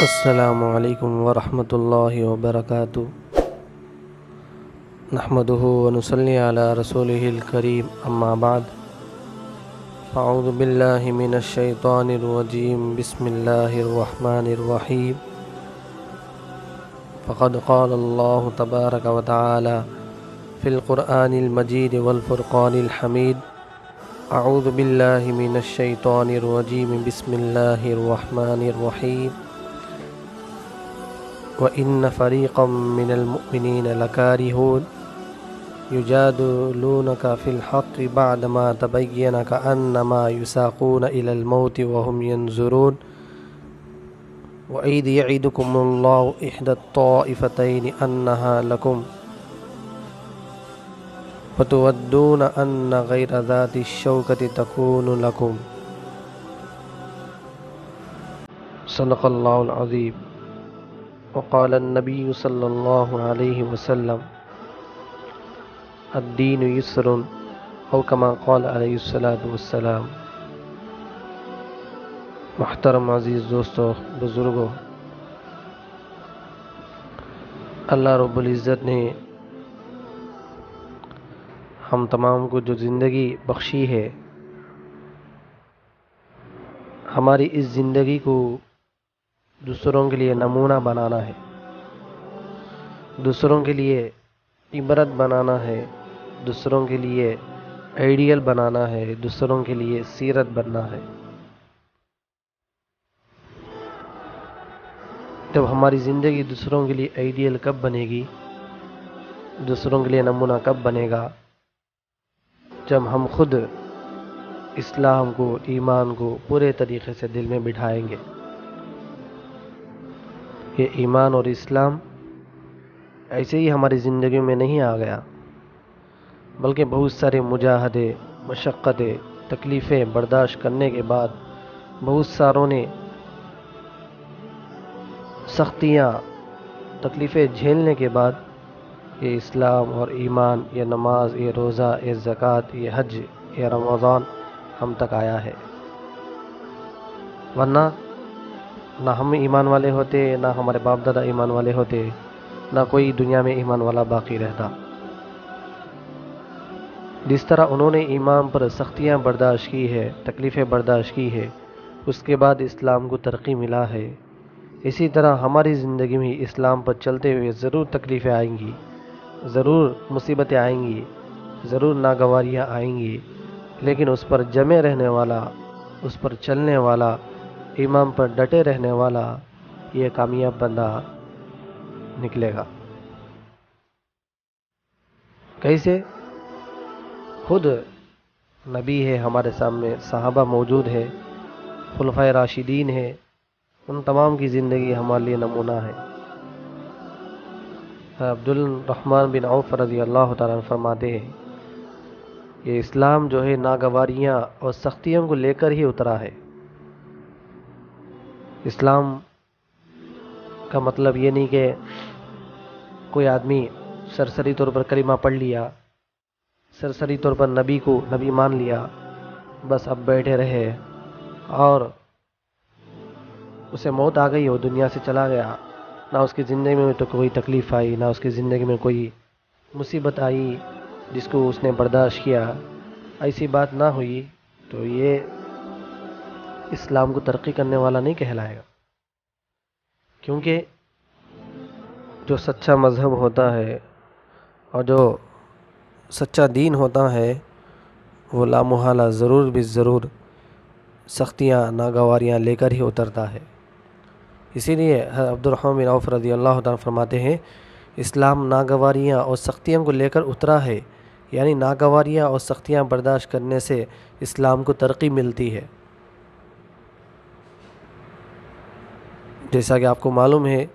السلام علیکم ورحمۃ اللہ وبرکاتہ نحمده ونصلی علی رسولہ الکریم اما بعد فاعوذ باللہ من الشیطان الرجیم بسم اللہ الرحمن الرحیم فقد قال اللہ تبارک وتعالی فی القرآن المجید والفرقان الحمید اعوذ باللہ من الشیطان الرجیم بسم اللہ الرحمن الرحیم وَإِنَّ فَرِيقًا مِّنَ الْمُؤْمِنِينَ لَكَارِهُونَ يُجَادِلُونَكَ فِي الْحَقِّ بَعْدَمَا تَبَيَّنَ كَأَنَّمَا يُسَاقُونَ إِلَى الْمَوْتِ وَهُمْ يَنظُرُونَ وَإِذْ يَعِدُكُمُ اللَّهُ إِحْدَى الطَّائِفَتَيْنِ أَنَّهَا لَكُمْ وَتُوَدُّونَ أَنَّ غَيْرَ ذَاتِ الشَّوْكَةِ تَكُونُ لَكُمْ صدق اللہ العظیم وقال النبی صلی اللہ علیہ وسلم الدین یسر او کما قال علیہ الصلاۃ والسلام۔ محترم عزیز دوستو، بزرگوں، اللہ رب العزت نے ہم تمام کو جو زندگی بخشی ہے، ہماری اس زندگی کو دوسروں کے لیے نمونہ بنانا ہے، دوسروں کے لیے عبرت بنانا ہے، دوسروں کے لیے آئیڈیل بنانا ہے، دوسروں کے لیے سیرت بننا ہے۔ جب ہماری زندگی دوسروں کے لیے آئیڈیل کب بنے گی، دوسروں کے لیے نمونہ کب بنے گا؟ جب ہم خود اسلام کو، ایمان کو پورے طریقے سے دل میں بٹھائیں گے۔ یہ ایمان اور اسلام ایسے ہی ہماری زندگی میں نہیں آ گیا، بلکہ بہت سارے مجاہدے، مشقتیں، تکلیفیں برداشت کرنے کے بعد، بہت ساروں نے سختیاں، تکلیفیں جھیلنے کے بعد یہ اسلام اور ایمان، یہ نماز، یہ روزہ، یہ زکوٰۃ، یہ حج، یہ رمضان ہم تک آیا ہے۔ ورنہ نہ ہم ایمان والے ہوتے، نہ ہمارے باپ دادا ایمان والے ہوتے، نہ کوئی دنیا میں ایمان والا باقی رہتا۔ جس طرح انہوں نے ایمان پر سختیاں برداشت کی ہے، تکلیفیں برداشت کی ہے، اس کے بعد اسلام کو ترقی ملا ہے، اسی طرح ہماری زندگی میں اسلام پر چلتے ہوئے ضرور تکلیفیں آئیں گی، ضرور مصیبتیں آئیں گی، ضرور ناگواریاں آئیں گی، لیکن اس پر جمے رہنے والا، اس پر چلنے والا، ایمان پر ڈٹے رہنے والا، یہ کامیاب بندہ نکلے گا۔ کیسے؟ خود نبی ہے ہمارے سامنے، صحابہ موجود ہے، خلفائے راشدین ہے، ان تمام کی زندگی ہمارے لیے نمونہ ہے۔ عبد الرحمن بن عوف رضی اللہ تعالیٰ عنہ فرماتے ہیں، یہ اسلام جو ہے ناگواریاں اور سختیوں کو لے کر ہی اترا ہے۔ اسلام کا مطلب یہ نہیں کہ کوئی آدمی سرسری طور پر کلمہ پڑھ لیا، سرسری طور پر نبی کو نبی مان لیا، بس اب بیٹھے رہے اور اسے موت آ گئی، وہ دنیا سے چلا گیا، نہ اس کی زندگی میں تو کوئی تکلیف آئی، نہ اس کی زندگی میں کوئی مصیبت آئی جس کو اس نے برداشت کیا، ایسی بات نہ ہوئی تو یہ اسلام کو ترقی کرنے والا نہیں کہلائے گا۔ کیونکہ جو سچا مذہب ہوتا ہے اور جو سچا دین ہوتا ہے، وہ لامحالہ ضرور بھی ضرور سختیاں، ناگواریاں لے کر ہی اترتا ہے۔ اسی لیے عبد الرحمن بن عوف رضی اللہ تعالیٰ فرماتے ہیں، اسلام ناگواریاں اور سختیاں کو لے کر اترا ہے، یعنی ناگواریاں اور سختیاں برداشت کرنے سے اسلام کو ترقی ملتی ہے۔ جیسا کہ آپ کو معلوم ہے،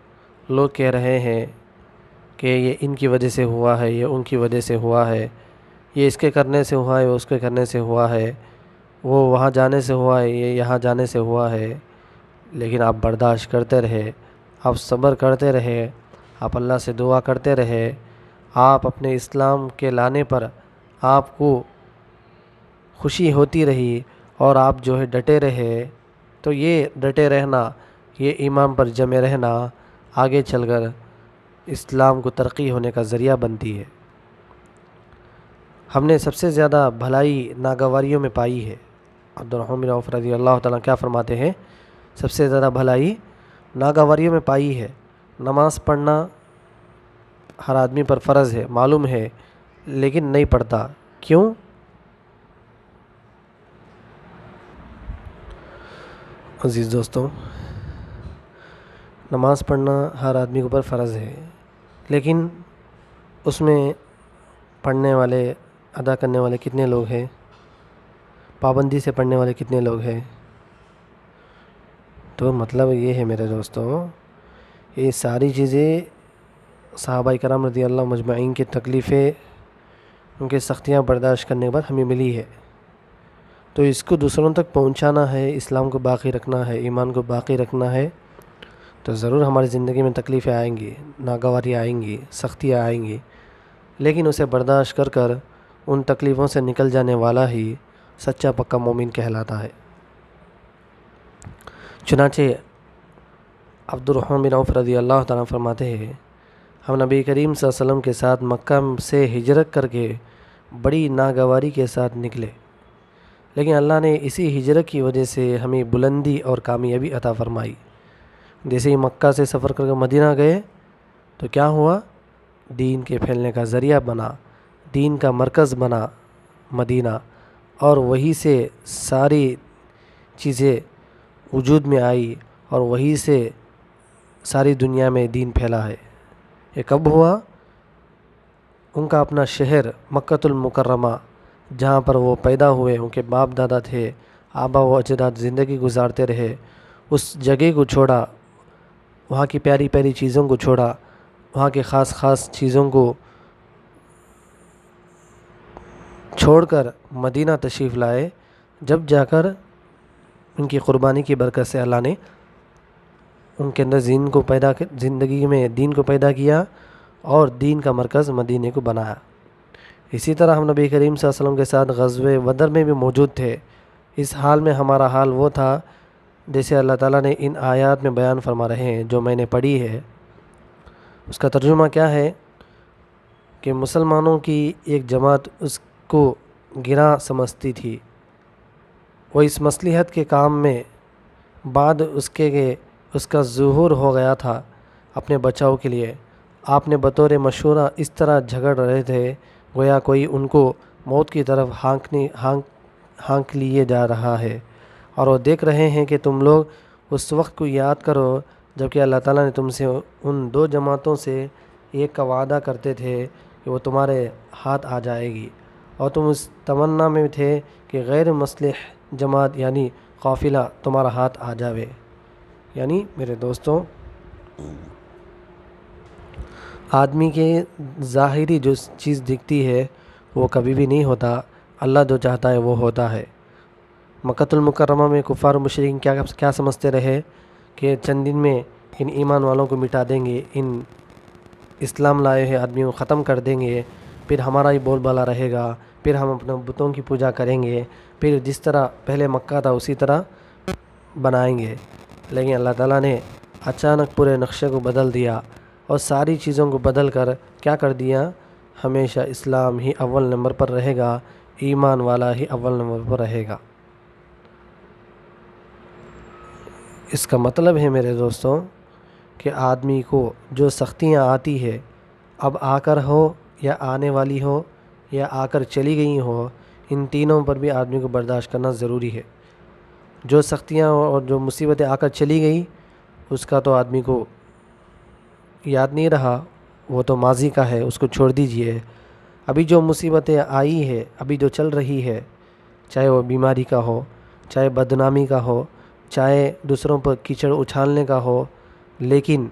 لوگ کہہ رہے ہیں کہ یہ ان کی وجہ سے ہوا ہے، یہ ان کی وجہ سے ہوا ہے، یہ اس کے کرنے سے ہوا ہے، وہ اس کے کرنے سے ہوا ہے، وہ وہاں جانے سے ہوا ہے، یہ یہاں جانے سے ہوا ہے۔ لیکن آپ برداشت کرتے رہے، آپ صبر کرتے رہے، آپ اللہ سے دعا کرتے رہے، آپ اپنے اسلام کے لانے پر آپ کو خوشی ہوتی رہی اور آپ جو ہے ڈٹے رہے، تو یہ ڈٹے رہنا یہ ایمان پر جمے رہنا آگے چل کر اسلام کو ترقی ہونے کا ذریعہ بنتی ہے۔ ہم نے سب سے زیادہ بھلائی ناگواریوں میں پائی ہے۔ عبد الرحمن بن عوف رضی اللہ تعالیٰ کیا فرماتے ہیں؟ سب سے زیادہ بھلائی ناگواریوں میں پائی ہے۔ نماز پڑھنا ہر آدمی پر فرض ہے، معلوم ہے، لیکن نہیں پڑھتا۔ کیوں؟ عزیز دوستوں، نماز پڑھنا ہر آدمی کے اوپر فرض ہے، لیکن اس میں پڑھنے والے، ادا کرنے والے کتنے لوگ ہیں؟ پابندی سے پڑھنے والے کتنے لوگ ہیں؟ تو مطلب یہ ہے میرے دوستوں، یہ ساری چیزیں صحابہ کرام رضی اللہ مجمعین کی تکلیفیں، ان کی سختیاں برداشت کرنے کے بعد ہمیں ملی ہے۔ تو اس کو دوسروں تک پہنچانا ہے، اسلام کو باقی رکھنا ہے، ایمان کو باقی رکھنا ہے، تو ضرور ہماری زندگی میں تکلیفیں آئیں گی، ناگواریاں آئیں گی، سختیاں آئیں گی، لیکن اسے برداشت کر کر ان تکلیفوں سے نکل جانے والا ہی سچا پکا مومن کہلاتا ہے۔ چنانچہ عبد الرحمن بن عوف رضی اللہ تعالیٰ فرماتے ہیں، ہم نبی کریم صلی اللہ علیہ وسلم کے ساتھ مکہ سے ہجرت کر کے بڑی ناگواری کے ساتھ نکلے، لیکن اللہ نے اسی ہجرت کی وجہ سے ہمیں بلندی اور کامیابی عطا فرمائی۔ جیسے ہی مکہ سے سفر کر کے مدینہ گئے تو کیا ہوا؟ دین کے پھیلنے کا ذریعہ بنا، دین کا مرکز بنا مدینہ، اور وہی سے ساری چیزیں وجود میں آئی، اور وہی سے ساری دنیا میں دین پھیلا ہے۔ یہ کب ہوا؟ ان کا اپنا شہر مکۃ المکرمہ، جہاں پر وہ پیدا ہوئے، ان کے باپ دادا تھے، آبا و اجداد زندگی گزارتے رہے، اس جگہ کو چھوڑا، وہاں کی پیاری پیاری چیزوں کو چھوڑا، وہاں کے خاص خاص چیزوں کو چھوڑ کر مدینہ تشریف لائے، جب جا کر ان کی قربانی کی برکت سے اللہ نے ان کے اندر زندگی میں دین کو پیدا کیا اور دین کا مرکز مدینے کو بنایا۔ اسی طرح ہم نبی کریم صلی اللہ علیہ وسلم کے ساتھ غزوہ بدر میں بھی موجود تھے۔ اس حال میں ہمارا حال وہ تھا جیسے اللہ تعالیٰ نے ان آیات میں بیان فرما رہے ہیں جو میں نے پڑھی ہے۔ اس کا ترجمہ کیا ہے کہ مسلمانوں کی ایک جماعت اس کو گراں سمجھتی تھی، وہ اس مصلحت کے کام میں بعد اس کا ظہور ہو گیا تھا اپنے بچاؤ کے لیے۔ آپ نے بطور مشورہ اس طرح جھگڑ رہے تھے گویا کوئی ان کو موت کی طرف ہانک لیے جا رہا ہے، اور وہ دیکھ رہے ہیں کہ تم لوگ اس وقت کو یاد کرو جبکہ اللہ تعالیٰ نے تم سے ان دو جماعتوں سے ایک کا وعدہ کرتے تھے کہ وہ تمہارے ہاتھ آ جائے گی، اور تم اس تمنا میں تھے کہ غیر مصلح جماعت یعنی قافلہ تمہارا ہاتھ آ جاوے۔ یعنی میرے دوستوں، آدمی کے ظاہری جو چیز دکھتی ہے وہ کبھی بھی نہیں ہوتا، اللہ جو چاہتا ہے وہ ہوتا ہے۔ مکۃ المکرمہ میں کفار و مشرکین کیا سمجھتے رہے کہ چند دن میں ان ایمان والوں کو مٹا دیں گے، ان اسلام لائے ہوئے آدمیوں کو ختم کر دیں گے، پھر ہمارا ہی بول بالا رہے گا، پھر ہم اپنے بتوں کی پوجا کریں گے، پھر جس طرح پہلے مکہ تھا اسی طرح بنائیں گے۔ لیکن اللہ تعالیٰ نے اچانک پورے نقشے کو بدل دیا اور ساری چیزوں کو بدل کر کیا کر دیا؟ ہمیشہ اسلام ہی اول نمبر پر رہے گا، ایمان والا ہی اول نمبر پر رہے گا۔ اس کا مطلب ہے میرے دوستوں کہ آدمی کو جو سختیاں آتی ہے، اب آ کر ہو یا آنے والی ہو یا آ کر چلی گئی ہو، ان تینوں پر بھی آدمی کو برداشت کرنا ضروری ہے۔ جو سختیاں اور جو مصیبتیں آ کر چلی گئی اس کا تو آدمی کو یاد نہیں رہا، وہ تو ماضی کا ہے، اس کو چھوڑ دیجئے۔ ابھی جو مصیبتیں آئی ہے، ابھی جو چل رہی ہے، چاہے وہ بیماری کا ہو، چاہے بدنامی کا ہو، چاہے دوسروں پر کیچڑ اچھالنے کا ہو، لیکن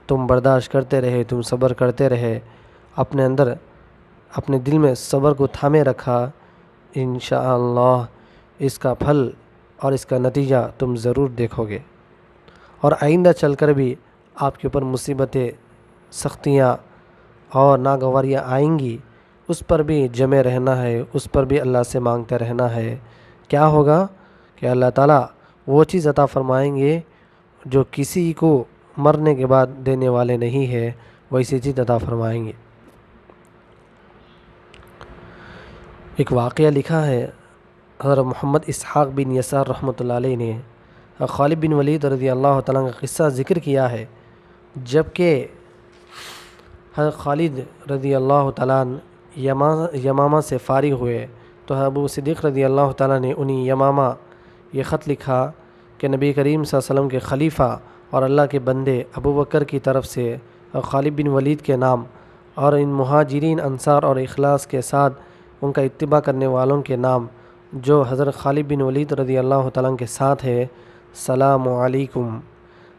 تم برداشت کرتے رہے، تم صبر کرتے رہے، اپنے اندر اپنے دل میں صبر کو تھامے رکھا، انشاءاللہ اس کا پھل اور اس کا نتیجہ تم ضرور دیکھو گے۔ اور آئندہ چل کر بھی آپ کے اوپر مصیبتیں، سختیاں اور ناگواریاں آئیں گی، اس پر بھی جمے رہنا ہے، اس پر بھی اللہ سے مانگتے رہنا ہے۔ کیا ہوگا کہ اللہ تعالیٰ وہ چیز عطا فرمائیں گے جو کسی کو مرنے کے بعد دینے والے نہیں ہے ویسی چیز عطا فرمائیں گے۔ ایک واقعہ لکھا ہے حضرت محمد اسحاق بن یسار رحمۃ اللہ علیہ نے خالد بن ولید رضی اللہ تعالیٰ کا قصہ ذکر کیا ہے۔ جب کہ حضرت خالد رضی اللہ تعالیٰ یمامہ سے فارغ ہوئے تو ابو صدیق رضی اللہ تعالیٰ نے انہیں یمامہ یہ خط لکھا کہ نبی کریم صلی اللہ علیہ وسلم کے خلیفہ اور اللہ کے بندے ابو بکر کی طرف سے خالد بن ولید کے نام اور ان مہاجرین انصار اور اخلاص کے ساتھ ان کا اتباع کرنے والوں کے نام جو حضرت خالد بن ولید رضی اللہ تعالیٰ کے ساتھ ہے، السلام علیکم۔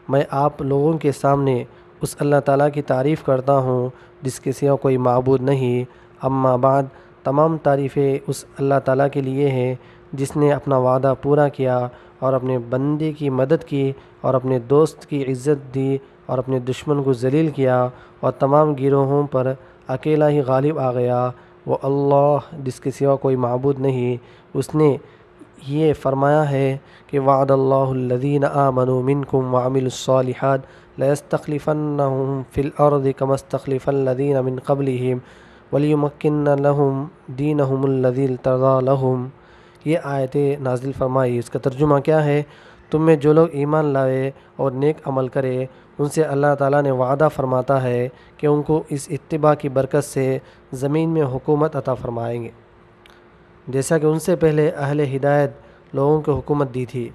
میں آپ لوگوں کے سامنے اس اللہ تعالیٰ کی تعریف کرتا ہوں جس کے سوا کوئی معبود نہیں، اما بعد تمام تعریفیں اس اللہ تعالیٰ کے لیے ہیں جس نے اپنا وعدہ پورا کیا اور اپنے بندے کی مدد کی اور اپنے دوست کی عزت دی اور اپنے دشمن کو ذلیل کیا اور تمام گروہوں پر اکیلا ہی غالب آ گیا۔ وہ اللہ جس کے سوا کوئی معبود نہیں، اس نے یہ فرمایا ہے کہ وعد اللہ الذین آمنوا منکم وعملوا الصالحات لَيَسْتَخْلِفَنَّهُمْ فِي الْأَرْضِ كَمَا اسْتَخْلَفَ الَّذِينَ مِنْ قَبْلِهِمْ وَلِيُمَكِّنَّ لَهُمْ دِينَهُمُ الَّذِي ارْتَضَىٰ لَهُمْ۔ یہ آیتیں نازل فرمائی، اس کا ترجمہ کیا ہے؟ تم میں جو لوگ ایمان لائے اور نیک عمل کرے ان سے اللہ تعالیٰ نے وعدہ فرماتا ہے کہ ان کو اس اتباع کی برکت سے زمین میں حکومت عطا فرمائیں گے، جیسا کہ ان سے پہلے اہل ہدایت لوگوں کو حکومت دی تھی،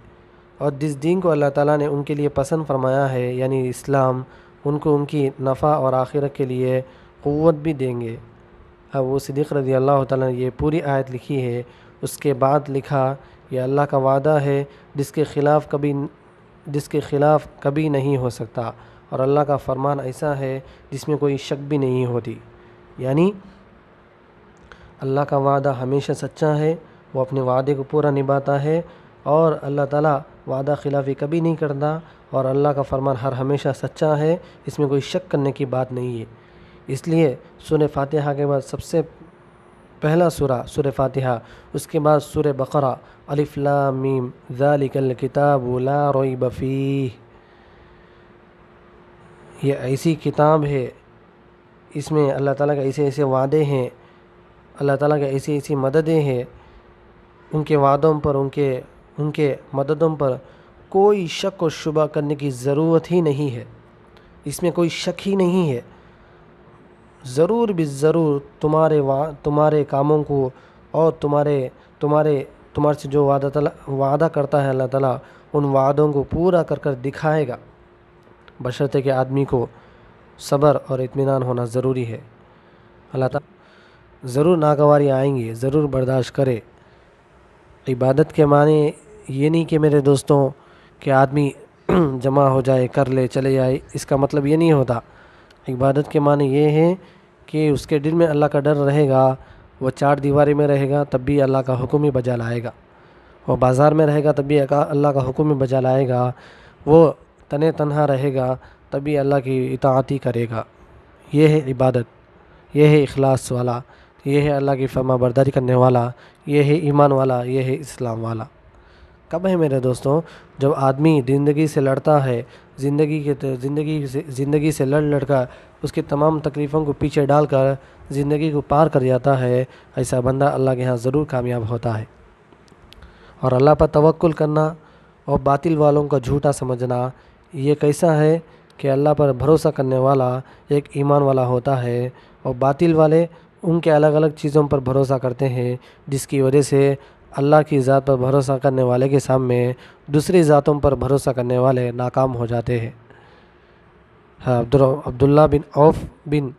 اور جس دین کو اللہ تعالیٰ نے ان کے لیے پسند فرمایا ہے یعنی اسلام، ان کو ان کی نفع اور آخرت کے لیے قوت بھی دیں گے۔ ابو صدیق رضی اللہ تعالیٰ نے یہ پوری آیت لکھی ہے۔ اس کے بعد لکھا، یہ اللہ کا وعدہ ہے جس کے خلاف کبھی نہیں ہو سکتا، اور اللہ کا فرمان ایسا ہے جس میں کوئی شک بھی نہیں ہوتی، یعنی اللہ کا وعدہ ہمیشہ سچا ہے، وہ اپنے وعدے کو پورا نبھاتا ہے، اور اللہ تعالیٰ وعدہ خلافی کبھی نہیں کرتا، اور اللہ کا فرمان ہمیشہ سچا ہے، اس میں کوئی شک کرنے کی بات نہیں ہے۔ اس لیے سورہ فاتحہ کے بعد سب سے پہلا سورہ فاتحہ، اس کے بعد سورہ بقرہ، الف لام میم ذالک الکتاب لا ریب فیہ، یہ ایسی کتاب ہے، اس میں اللہ تعالیٰ کے ایسے ایسے وعدے ہیں، اللہ تعالیٰ کے ایسی ایسی مددیں ہیں، ان کے وعدوں پر ان کے مددوں پر کوئی شک و شبہ کرنے کی ضرورت ہی نہیں ہے، اس میں کوئی شک ہی نہیں ہے۔ ضرور بالضرور تمہارے کاموں کو اور تمہارے سے جو وعدہ کرتا ہے اللہ تعالیٰ، ان وعدوں کو پورا کر کر دکھائے گا، بشرطے کہ آدمی کو صبر اور اطمینان ہونا ضروری ہے۔ اللہ تعالیٰ ضرور ناگواری آئیں گی، ضرور برداشت کرے۔ عبادت کے معنی یہ نہیں کہ میرے دوستوں کہ آدمی جمع ہو جائے، کر لے، چلے جائے، اس کا مطلب یہ نہیں ہوتا۔ عبادت کے معنی یہ ہے کہ اس کے دل میں اللہ کا ڈر رہے گا، وہ چار دیواری میں رہے گا تب بھی اللہ کا حکم ہی بجا لائے گا، وہ بازار میں رہے گا تب بھی اللہ کا حکم ہی بجا لائے گا، وہ تنہا رہے گا تب بھی اللہ کی اطاعت ہی کرے گا۔ یہ ہے عبادت، یہ ہے اخلاص والا، یہ ہے اللہ کی فرما برداری کرنے والا، یہ ہے ایمان والا، یہ ہے اسلام والا۔ کب ہے میرے دوستوں؟ جب آدمی زندگی سے لڑتا ہے، زندگی سے لڑ کر اس کی تمام تکلیفوں کو پیچھے ڈال کر زندگی کو پار کر جاتا ہے، ایسا بندہ اللہ کے ہاں ضرور کامیاب ہوتا ہے۔ اور اللہ پر توکل کرنا اور باطل والوں کا جھوٹا سمجھنا، یہ کیسا ہے کہ اللہ پر بھروسہ کرنے والا ایک ایمان والا ہوتا ہے، اور باطل والے ان کے الگ الگ چیزوں پر بھروسہ کرتے ہیں، جس کی وجہ سے اللہ کی ذات پر بھروسہ کرنے والے کے سامنے دوسری ذاتوں پر بھروسہ کرنے والے ناکام ہو جاتے ہیں۔ عبداللہ بن عوف بن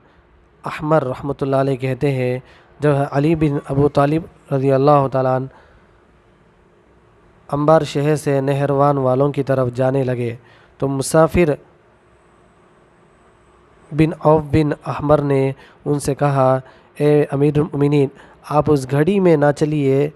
احمر رحمۃ اللہ علیہ کہتے ہیں، جب علی بن ابو طالب رضی اللہ تعالیٰ عنہ انبار شہر سے نہروان والوں کی طرف جانے لگے تو مسافر بن عوف بن احمر نے ان سے کہا، اے امیر المؤمنین، آپ اس گھڑی میں نہ چلیے،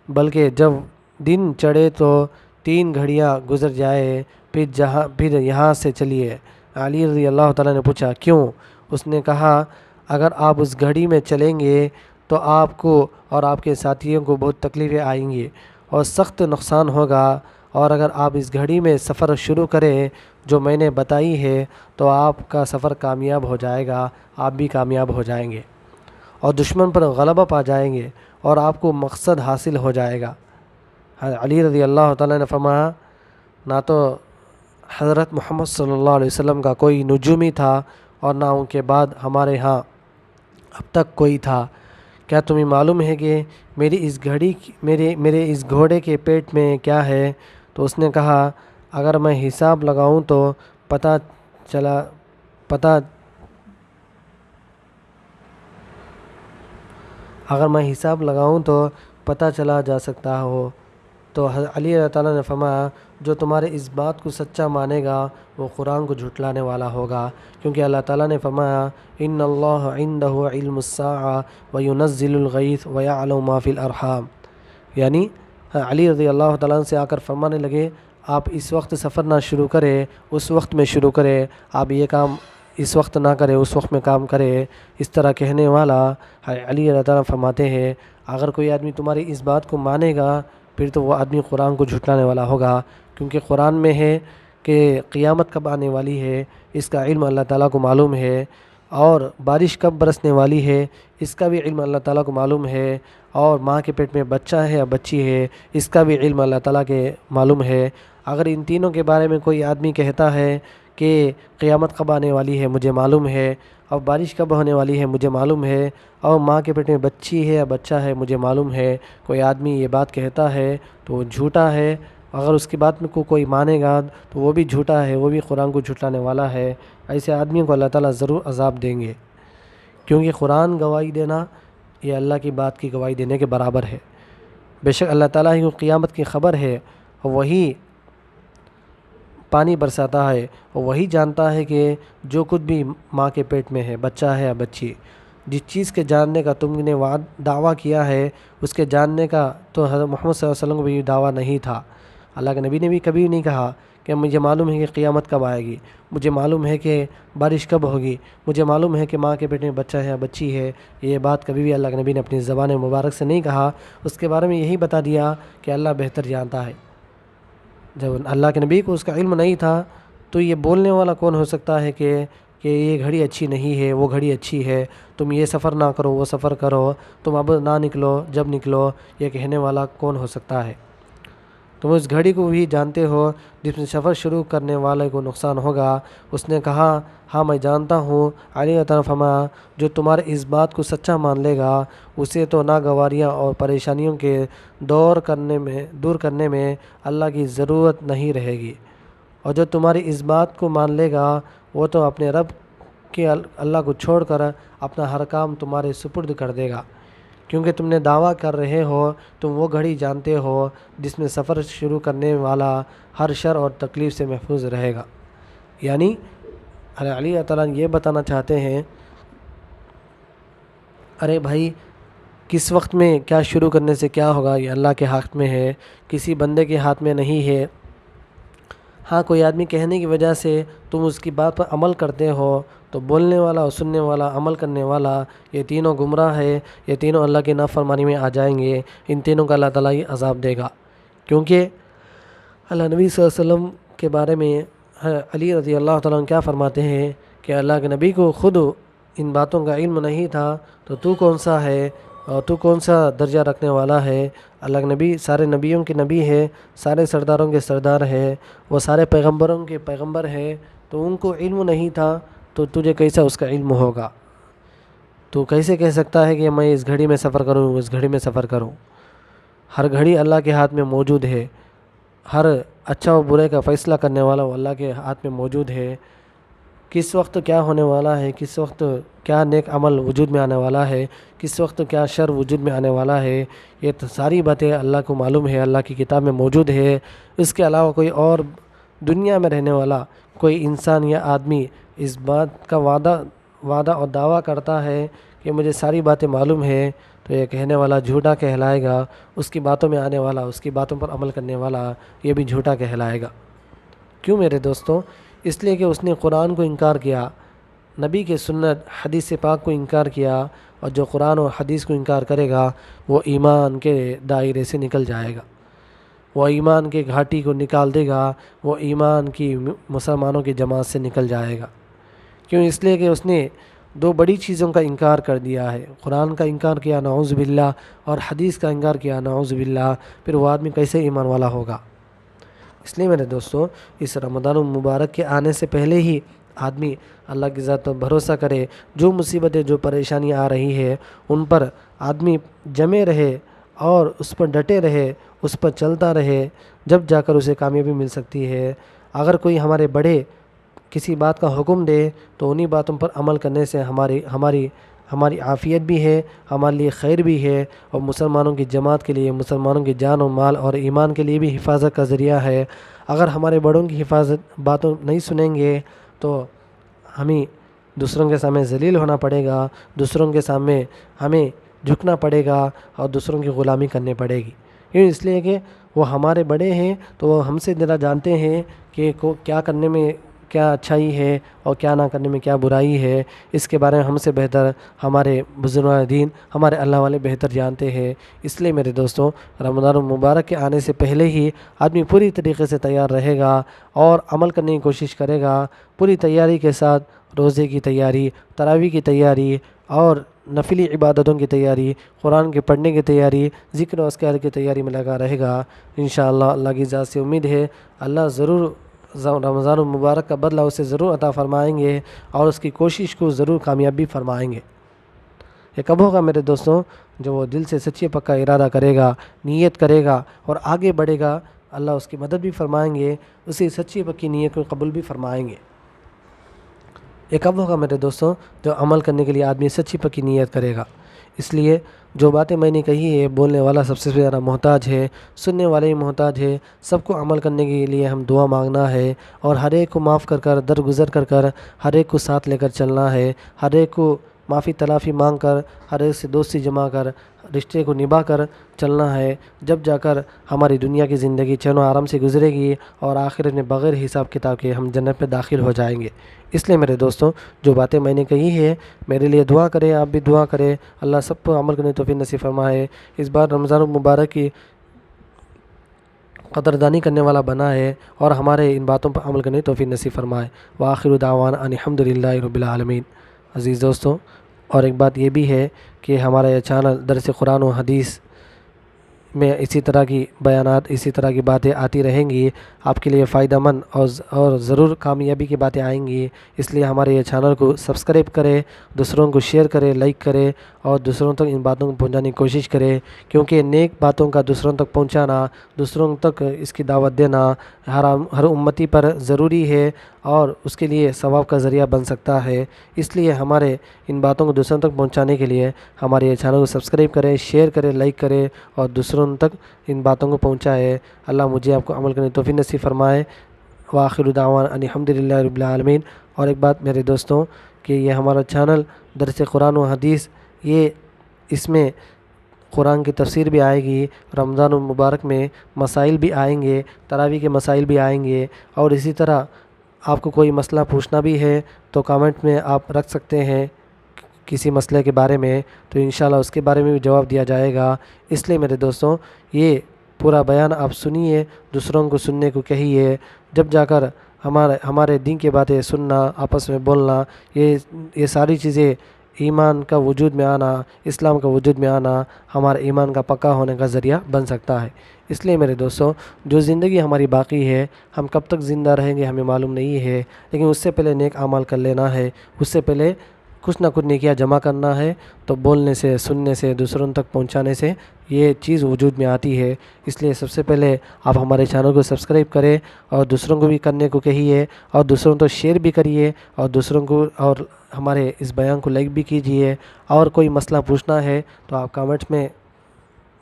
بلکہ جب دن چڑھے تو 3 گھڑیاں گزر جائے پھر یہاں سے چلیے۔ علی رضی اللہ تعالیٰ نے پوچھا، کیوں؟ اس نے کہا، اگر آپ اس گھڑی میں چلیں گے تو آپ کو اور آپ کے ساتھیوں کو بہت تکلیفیں آئیں گی اور سخت نقصان ہوگا، اور اگر آپ اس گھڑی میں سفر شروع کریں جو میں نے بتائی ہے تو آپ کا سفر کامیاب ہو جائے گا، آپ بھی کامیاب ہو جائیں گے اور دشمن پر غلبہ پا جائیں گے اور آپ کو مقصد حاصل ہو جائے گا۔ علی رضی اللہ تعالیٰ نے فرمایا، نہ تو حضرت محمد صلی اللہ علیہ وسلم کا کوئی نجومی تھا اور نہ ان کے بعد ہمارے ہاں اب تک کوئی تھا، کیا تمہیں معلوم ہے کہ میرے اس گھوڑے کے پیٹ میں کیا ہے؟ تو اس نے کہا، اگر میں حساب لگاؤں تو پتہ چلا جا سکتا ہو۔ تو حضرت علی اللہ تعالیٰ نے فرمایا، جو تمہارے اس بات کو سچا مانے گا وہ قرآن کو جھٹلانے والا ہوگا، کیونکہ اللہ تعالیٰ نے فرمایا، ان اللہ عندہ علم الساعہ وینزل الغیث ویعلم ما فی الارحام، یعنی علی رضی اللہ تعالیٰ عنہ سے آ کر فرمانے لگے، آپ اس وقت سفر نہ شروع کرے، اس وقت میں شروع کرے، آپ یہ کام اس وقت نہ کرے، اس وقت میں کام کرے۔ اس طرح کہنے والا علی اللہ تعالیٰ فرماتے ہیں، اگر کوئی آدمی تمہاری اس بات کو مانے گا پھر تو وہ آدمی قرآن کو جھٹلانے والا ہوگا، کیونکہ قرآن میں ہے کہ قیامت کب آنے والی ہے اس کا علم اللہ تعالیٰ کو معلوم ہے، اور بارش کب برسنے والی ہے اس کا بھی علم اللہ تعالیٰ کو معلوم ہے، اور ماں کے پیٹ میں بچہ ہے یا بچی ہے اس کا بھی علم اللہ تعالیٰ کے معلوم ہے۔ اگر ان تینوں کے بارے میں کوئی آدمی کہتا ہے کہ قیامت کب آنے والی ہے مجھے معلوم ہے، اور بارش کب ہونے والی ہے مجھے معلوم ہے، اور ماں کے پیٹ میں بچی ہے یا بچہ ہے مجھے معلوم ہے، کوئی آدمی یہ بات کہتا ہے تو وہ جھوٹا ہے۔ اگر اس کی بات میں کوئی مانے گا تو وہ بھی جھوٹا ہے، وہ بھی قرآن کو جھٹلانے والا ہے۔ ایسے آدمیوں کو اللہ تعالیٰ ضرور عذاب دیں گے، کیونکہ قرآن گواہی دینا یہ اللہ کی بات کی گواہی دینے کے برابر ہے۔ بے شک اللہ تعالیٰ ہی کو قیامت کی خبر ہے، اور وہی پانی برساتا ہے، اور وہی جانتا ہے کہ جو کچھ بھی ماں کے پیٹ میں ہے، بچہ ہے یا بچی، جس چیز کے جاننے کا تم نے دعویٰ کیا ہے اس کے جاننے کا تو حضرت محمد صلی اللہ علیہ وسلم کو بھی دعویٰ نہیں تھا۔ اللہ کے نبی نے بھی کبھی نہیں کہا کہ مجھے معلوم ہے کہ قیامت کب آئے گی، مجھے معلوم ہے کہ بارش کب ہوگی، مجھے معلوم ہے کہ ماں کے پیٹ میں بچہ ہے یا بچی ہے۔ یہ بات کبھی بھی اللہ کے نبی نے اپنی زبان مبارک سے نہیں کہا، اس کے بارے میں یہی بتا دیا کہ اللہ بہتر جانتا ہے۔ جب اللہ کے نبی کو اس کا علم نہیں تھا تو یہ بولنے والا کون ہو سکتا ہے کہ یہ گھڑی اچھی نہیں ہے، وہ گھڑی اچھی ہے، تم یہ سفر نہ کرو، وہ سفر کرو، تم اب نہ نکلو، جب نکلو، یہ کہنے والا کون ہو سکتا ہے؟ تم اس گھڑی کو بھی جانتے ہو جس میں سفر شروع کرنے والے کو نقصان ہوگا۔ اس نے کہا، ہاں میں جانتا ہوں۔ علی تعالیٰ فرمایا، جو تمہارے اس بات کو سچا مان لے گا اسے تو ناگواریاں اور پریشانیوں کے دور کرنے میں اللہ کی ضرورت نہیں رہے گی، اور جو تمہاری اس بات کو مان لے گا وہ تو اپنے رب کے اللہ کو چھوڑ کر اپنا ہر کام تمہارے سپرد کر دے گا، کیونکہ تم نے دعویٰ کر رہے ہو تم وہ گھڑی جانتے ہو جس میں سفر شروع کرنے والا ہر شر اور تکلیف سے محفوظ رہے گا۔ یعنی علی تعالیٰ یہ بتانا چاہتے ہیں، ارے بھائی کس وقت میں کیا شروع کرنے سے کیا ہوگا یہ اللہ کے ہاتھ میں ہے، کسی بندے کے ہاتھ میں نہیں ہے۔ ہاں کوئی آدمی کہنے کی وجہ سے تم اس کی بات پر عمل کرتے ہو تو بولنے والا اور سننے والا، عمل کرنے والا، یہ تینوں گمراہ ہے، یہ تینوں اللہ کی نافرمانی میں آ جائیں گے، ان تینوں کا اللہ تعالیٰ ہی عذاب دے گا۔ کیونکہ اللہ نبی صلی اللہ علیہ وسلم کے بارے میں علی رضی اللہ تعالیٰ عنہ کیا فرماتے ہیں کہ اللہ کے نبی کو خود ان باتوں کا علم نہیں تھا تو کون سا ہے اور تو کون سا درجہ رکھنے والا ہے؟ اللہ کے نبی سارے نبیوں کے نبی ہے، سارے سرداروں کے سردار ہے، وہ سارے پیغمبروں کے پیغمبر ہے، تو ان کو علم نہیں تھا تو تجھے کیسا اس کا علم ہوگا؟ تو کیسے کہہ سکتا ہے کہ میں اس گھڑی میں سفر کروں، اس گھڑی میں سفر کروں؟ ہر گھڑی اللہ کے ہاتھ میں موجود ہے، ہر اچھا و برے کا فیصلہ کرنے والا وہ اللہ کے ہاتھ میں موجود ہے۔ کس وقت کیا ہونے والا ہے، کس وقت کیا نیک عمل وجود میں آنے والا ہے، کس وقت کیا شر وجود میں آنے والا ہے، یہ تو ساری باتیں اللہ کو معلوم ہے، اللہ کی کتاب میں موجود ہے۔ اس کے علاوہ کوئی اور دنیا میں رہنے والا کوئی انسان یا آدمی اس بات کا وعدہ اور دعویٰ کرتا ہے کہ مجھے ساری باتیں معلوم ہے تو یہ کہنے والا جھوٹا کہلائے گا، اس کی باتوں میں آنے والا، اس کی باتوں پر عمل کرنے والا یہ بھی جھوٹا کہلائے گا۔ کیوں میرے دوستوں؟ اس لیے کہ اس نے قرآن کو انکار کیا، نبی کے سنت حدیث پاک کو انکار کیا، اور جو قرآن اور حدیث کو انکار کرے گا وہ ایمان کے دائرے سے نکل جائے گا۔ وہ ایمان کے گھاٹی کو نکال دے گا، وہ ایمان کی مسلمانوں کی جماعت سے نکل جائے گا۔ کیوں؟ اس لیے کہ اس نے دو بڑی چیزوں کا انکار کر دیا ہے، قرآن کا انکار کیا نعوذ باللہ، اور حدیث کا انکار کیا نعوذ باللہ، پھر وہ آدمی کیسے ایمان والا ہوگا؟ اس لیے میرے دوستو، اس رمضان المبارک کے آنے سے پہلے ہی آدمی اللہ کی ذات پر بھروسہ کرے، جو مصیبتیں جو پریشانیاں آ رہی ہے ان پر آدمی جمے رہے اور اس پر ڈٹے رہے، اس پر چلتا رہے، جب جا کر اسے کامیابی مل سکتی ہے۔ اگر کوئی ہمارے بڑے کسی بات کا حکم دے تو انہی باتوں پر عمل کرنے سے ہماری عافیت بھی ہے، ہمارے لیے خیر بھی ہے، اور مسلمانوں کی جماعت کے لیے، مسلمانوں کی جان و مال اور ایمان کے لیے بھی حفاظت کا ذریعہ ہے۔ اگر ہمارے بڑوں کی باتوں نہیں سنیں گے تو ہمیں دوسروں کے سامنے ذلیل ہونا پڑے گا، دوسروں کے سامنے ہمیں جھکنا پڑے گا اور دوسروں کی غلامی کرنی پڑے گی۔ اس لیے کہ وہ ہمارے بڑے ہیں تو وہ ہم سے زیادہ جانتے ہیں کہ کیا کرنے میں کیا اچھائی ہے اور کیا نہ کرنے میں کیا برائی ہے۔ اس کے بارے میں ہم سے بہتر ہمارے بزرگان دین، ہمارے اللہ والے بہتر جانتے ہیں۔ اس لیے میرے دوستوں، رمضان المبارک کے آنے سے پہلے ہی آدمی پوری طریقے سے تیار رہے گا اور عمل کرنے کی کوشش کرے گا، پوری تیاری کے ساتھ، روزے کی تیاری، تراویح کی تیاری اور نفلی عبادتوں کی تیاری، قرآن کے پڑھنے کی تیاری، ذکر و اذکار کی تیاری میں لگا رہے گا۔ انشاءاللہ اللہ کی ذات سے امید ہے اللہ ضرور رمضان المبارک کا بدلہ اسے ضرور عطا فرمائیں گے اور اس کی کوشش کو ضرور کامیابی فرمائیں گے۔ یہ کب ہوگا میرے دوستوں؟ جو وہ دل سے سچی پکا ارادہ کرے گا، نیت کرے گا اور آگے بڑھے گا، اللہ اس کی مدد بھی فرمائیں گے، اسی سچی پکی نیت کو قبول بھی فرمائیں گے۔ یہ کب ہوگا میرے دوستوں؟ جو عمل کرنے کے لیے آدمی سچی پکی نیت کرے گا۔ اس لیے جو باتیں میں نے کہی ہے، بولنے والا سب سے زیادہ محتاج ہے، سننے والے ہی محتاج ہے، سب کو عمل کرنے کے لیے ہم دعا مانگنا ہے اور ہر ایک کو معاف کر درگزر کر ہر ایک کو ساتھ لے کر چلنا ہے، ہر ایک کو معافی تلافی مانگ کر، ہر ایک سے دوستی جما کر، رشتے کو نبھا کر چلنا ہے، جب جا کر ہماری دنیا کی زندگی چین و آرام سے گزرے گی اور آخرت میں بغیر حساب کتاب کے ہم جنت میں داخل ہو جائیں گے۔ اس لیے میرے دوستوں، جو باتیں میں نے کہی ہے میرے لیے دعا کریں، آپ بھی دعا کریں، اللہ سب کو عمل کرنے کی توفیق نصیب فرمائے۔ اس بار رمضان المبارک کی قدردانی کرنے والا بنا ہے اور ہمارے ان باتوں پر عمل کرنے کی توفیق نصیب فرمائے۔ وآخر دعوانا ان الحمد للہ رب العالمین۔ عزیز دوستوں، اور ایک بات یہ بھی ہے کہ ہمارا یہ چینل درس قرآن و حدیث میں اسی طرح کی بیانات، اسی طرح کی باتیں آتی رہیں گی، آپ کے لیے فائدہ مند اور ضرور کامیابی کی باتیں آئیں گی۔ اس لیے ہمارے یہ چینل کو سبسکرائب کرے، دوسروں کو شیئر کرے، لائک کرے اور دوسروں تک ان باتوں کو پہنچانے کی کوشش کرے، کیونکہ نیک باتوں کا دوسروں تک پہنچانا، دوسروں تک اس کی دعوت دینا ہر امتی پر ضروری ہے اور اس کے لیے ثواب کا ذریعہ بن سکتا ہے۔ اس لیے ہمارے ان باتوں کو دوسروں تک پہنچانے کے لیے ہمارے یہ چینل کو سبسکرائب کرے، شیئر کرے، لائک کرے اور دوسروں تک ان باتوں کو پہنچائے۔ اللہ مجھے آپ کو عمل کرنے کی توفیق نصیب فرمائے۔ وآخر دعوانا ان الحمد للہ رب العالمین۔ اور ایک بات میرے دوستوں کہ یہ ہمارا چینل درس قرآن و حدیث، اس میں قرآن کی تفسیر بھی آئے گی، رمضان المبارک میں مسائل بھی آئیں گے، تراویح کے مسائل بھی آئیں گے، اور اسی طرح آپ کو کوئی مسئلہ پوچھنا بھی ہے تو کامنٹ میں آپ رکھ سکتے ہیں کسی مسئلے کے بارے میں، تو انشاءاللہ اس کے بارے میں بھی جواب دیا جائے گا۔ اس لیے میرے دوستوں، یہ پورا بیان آپ سنیے، دوسروں کو سننے کو کہیے، جب جا کر ہمارے دین کی باتیں سننا، آپس میں بولنا، یہ ساری چیزیں ایمان کا وجود میں آنا، اسلام کا وجود میں آنا، ہمارے ایمان کا پکا ہونے کا ذریعہ بن سکتا ہے۔ اس لیے میرے دوستوں، جو زندگی ہماری باقی ہے، ہم کب تک زندہ رہیں گے ہمیں معلوم نہیں ہے، لیکن اس سے پہلے نیک اعمال کر لینا ہے، اس سے پہلے کچھ نہ کچھ نیکیاں جمع کرنا ہے، تو بولنے سے، سننے سے، دوسروں تک پہنچانے سے یہ چیز وجود میں آتی ہے۔ اس لیے سب سے پہلے آپ ہمارے چینل کو سبسکرائب کریں اور دوسروں کو بھی کرنے کو کہیے اور دوسروں تو شیئر بھی کریے اور دوسروں کو اور ہمارے اس بیان کو لائک بھی کیجیے۔ اور کوئی مسئلہ پوچھنا ہے تو آپ کامنٹ میں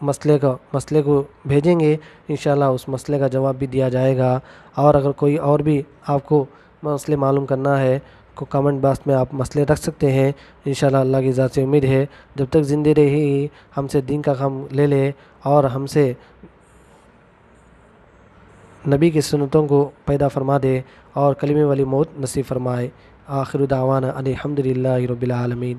مسئلے کو بھیجیں گے، انشاءاللہ اس مسئلے کا جواب بھی دیا جائے گا۔ اور اگر کوئی اور بھی آپ کو مسئلے معلوم کرنا ہے کو کامنٹ باکس میں آپ مسئلے رکھ سکتے ہیں، انشاءاللہ اللہ کی ذات سے امید ہے جب تک زندہ رہی ہم سے دین کا کام لے لے اور ہم سے نبی کی سنتوں کو پیدا فرما دے اور کلمے والی موت نصیب فرمائے۔ آخر دعوانا ان الحمد للہ رب العالمین۔